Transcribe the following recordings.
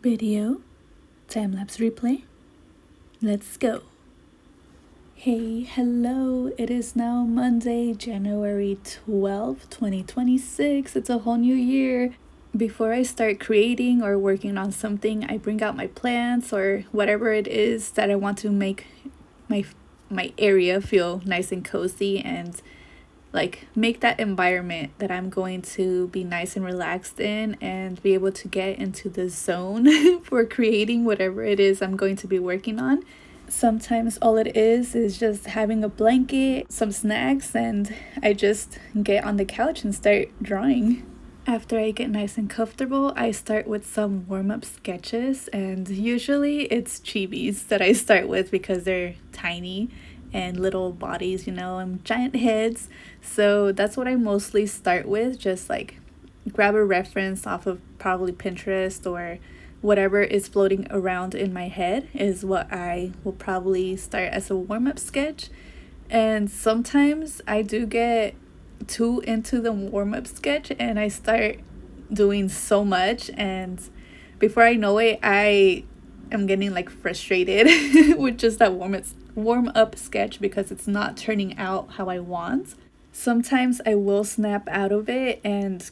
Video, time-lapse replay. Let's go. Hey, hello. It is now Monday, January 12th, 2026. It's a whole new year. Before I start creating or working on something, I bring out my plants or whatever it is that I want to make my area feel nice and cozy and like make that environment that I'm going to be nice and relaxed in and be able to get into the zone for creating whatever it is I'm going to be working on. Sometimes all it is just having a blanket, some snacks, and I just get on the couch and start drawing. After I get nice and comfortable, I start with some warm-up sketches, and usually it's chibis that I start with because they're tiny and little bodies, and giant heads. So that's what I mostly start with, just like grab a reference off of probably Pinterest or whatever is floating around in my head is what I will probably start as a warm-up sketch. And sometimes I do get too into the warm-up sketch and I start doing so much, and before I know it, I am getting like frustrated with just that warm-up sketch because it's not turning out how I want. Sometimes I will snap out of it and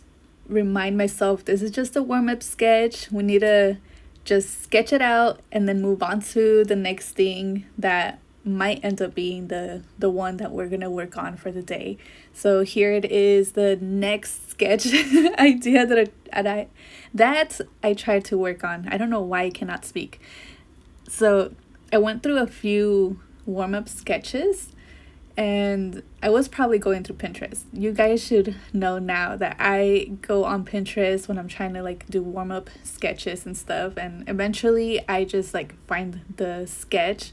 remind myself this is just a warm-up sketch. We need to just sketch it out and then move on to the next thing that might end up being the one that we're gonna work on for the day. So here it is, the next sketch idea that I tried to work on. I don't know why I cannot speak. So I went through a few warm-up sketches and I was probably going through Pinterest. You guys should know now that I go on Pinterest when I'm trying to like do warm-up sketches and stuff, and eventually I just like find the sketch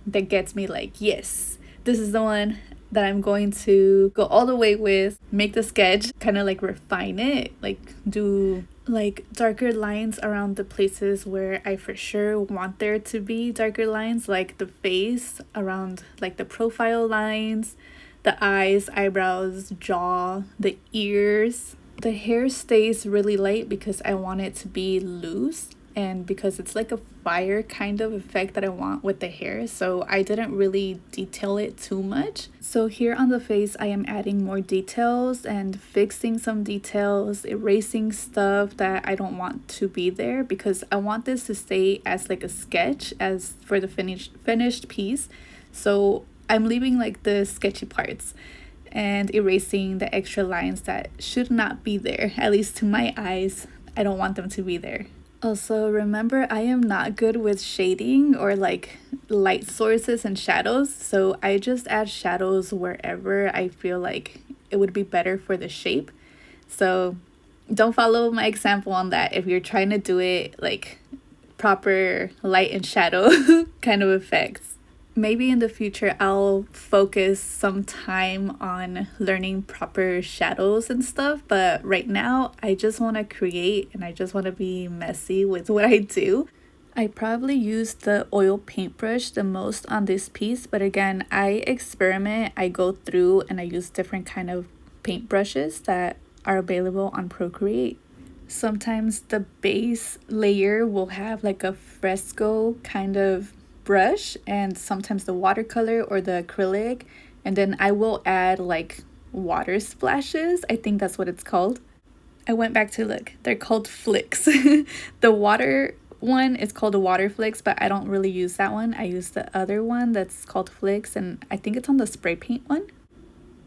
that gets me like, yes, this is the one that I'm going to go all the way with, make the sketch, kind of like refine it, like do like darker lines around the places where I for sure want there to be darker lines, like the face, around like the profile lines, the eyes, eyebrows, jaw, the ears. The hair stays really light because I want it to be loose and because it's like a fire kind of effect that I want with the hair, so I didn't really detail it too much. So here on the face, I am adding more details and fixing some details, erasing stuff that I don't want to be there because I want this to stay as like a sketch as for the finished piece. So I'm leaving like the sketchy parts and erasing the extra lines that should not be there, at least to my eyes. I don't want them to be there. Also, remember, I am not good with shading or like light sources and shadows, so I just add shadows wherever I feel like it would be better for the shape. So don't follow my example on that if you're trying to do it like proper light and shadow kind of effects. Maybe in the future I'll focus some time on learning proper shadows and stuff, but right now I just want to create and I just want to be messy with what I do. I probably use the oil paintbrush the most on this piece, but again, I experiment, I go through and I use different kind of paintbrushes that are available on Procreate. Sometimes the base layer will have like a fresco kind of brush and sometimes the watercolor or the acrylic, and then I will add like water splashes. I think that's what it's called. I went back to look, they're called flicks. The water one is called a water flicks, but I don't really use that one. I use the other one that's called flicks, and I think it's on the spray paint one.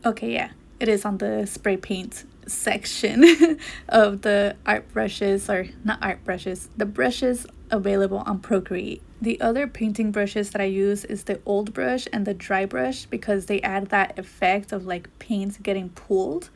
Okay, yeah, it is on the spray paint section of the art brushes, or not art brushes, the brushes available on Procreate. The other painting brushes that I use is the old brush and the dry brush because they add that effect of like paint getting pulled.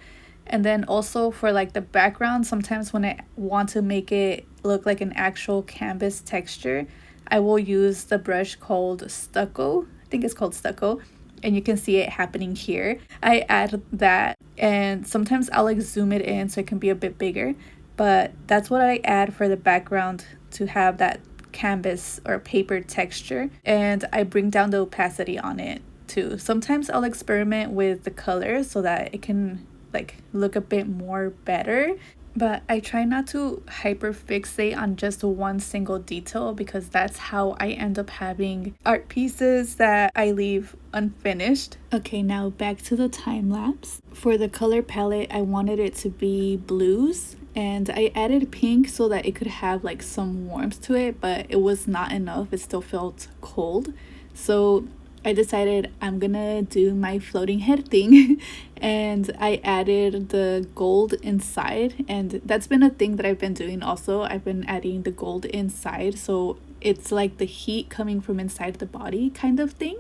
And then also for like the background, sometimes when I want to make it look like an actual canvas texture, I will use the brush called stucco. I think it's called stucco, and you can see it happening here. I add that, and sometimes I'll like zoom it in so it can be a bit bigger, but that's what I add for the background to have that canvas or paper texture, and I bring down the opacity on it too. Sometimes I'll experiment with the colors so that it can like look a bit more better. But I try not to hyper fixate on just one single detail because that's how I end up having art pieces that I leave unfinished. Okay, now back to the time lapse. For the color palette, I wanted it to be blues, and I added pink so that it could have like some warmth to it, but it was not enough. It still felt cold. So I decided I'm gonna do my floating head thing and I added the gold inside, and that's been a thing that I've been doing also. I've been adding the gold inside, so it's like the heat coming from inside the body kind of thing.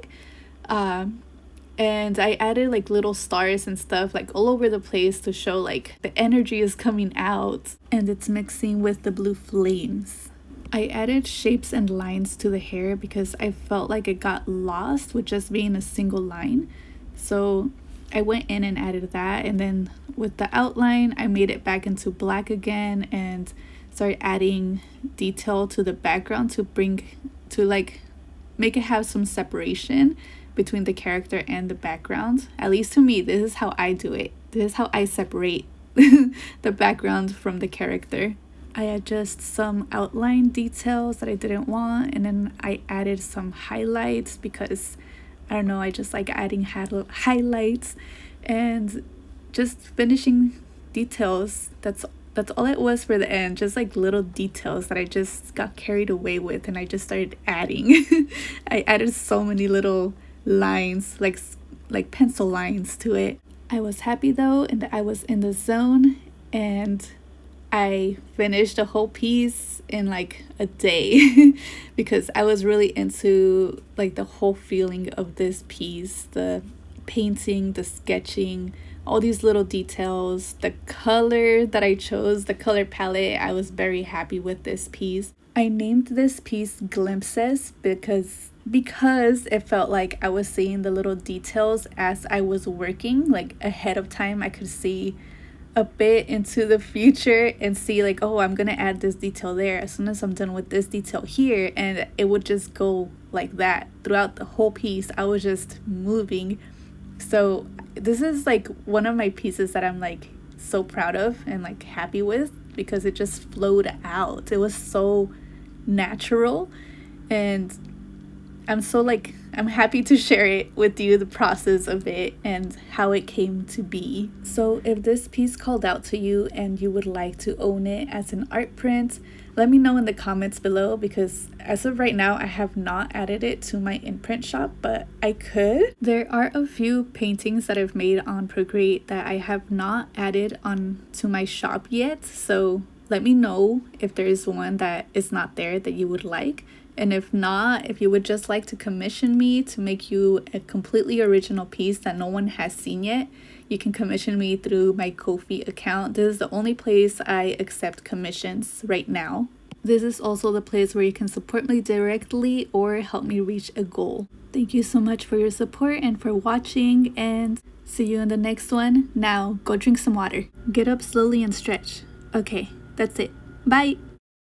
And I added like little stars and stuff like all over the place to show like the energy is coming out and it's mixing with the blue flames. I added shapes and lines to the hair because I felt like it got lost with just being a single line. So I went in and added that, and then with the outline I made it back into black again and started adding detail to the background to like make it have some separation between the character and the background. At least to me, this is how I do it. This is how I separate the background from the character. I adjust some outline details that I didn't want, and then I added some highlights because I don't know, I just like adding highlights and just finishing details. That's all it was for the end, just like little details that I just got carried away with and I just started adding. I added so many little lines, like pencil lines to it. I was happy though, and I was in the zone, and I finished a whole piece in like a day because I was really into like the whole feeling of this piece, the painting, the sketching, all these little details, the color that I chose, the color palette. I was very happy with this piece. I named this piece Glimpses because it felt like I was seeing the little details as I was working, like ahead of time. I could see a bit into the future and see like, oh, I'm gonna add this detail there as soon as I'm done with this detail here, and it would just go like that throughout the whole piece. I was just moving. So this is like one of my pieces that I'm like so proud of and like happy with because it just flowed out. It was so natural, and I'm happy to share it with you, the process of it and how it came to be. So if this piece called out to you and you would like to own it as an art print, let me know in the comments below, because as of right now I have not added it to my imprint shop, but I could. There are a few paintings that I've made on Procreate that I have not added on to my shop yet, so let me know if there is one that is not there that you would like. And if not, if you would just like to commission me to make you a completely original piece that no one has seen yet, you can commission me through my Ko-fi account. This is the only place I accept commissions right now. This is also the place where you can support me directly or help me reach a goal. Thank you so much for your support and for watching, and see you in the next one. Now, go drink some water. Get up slowly and stretch. Okay, that's it. Bye!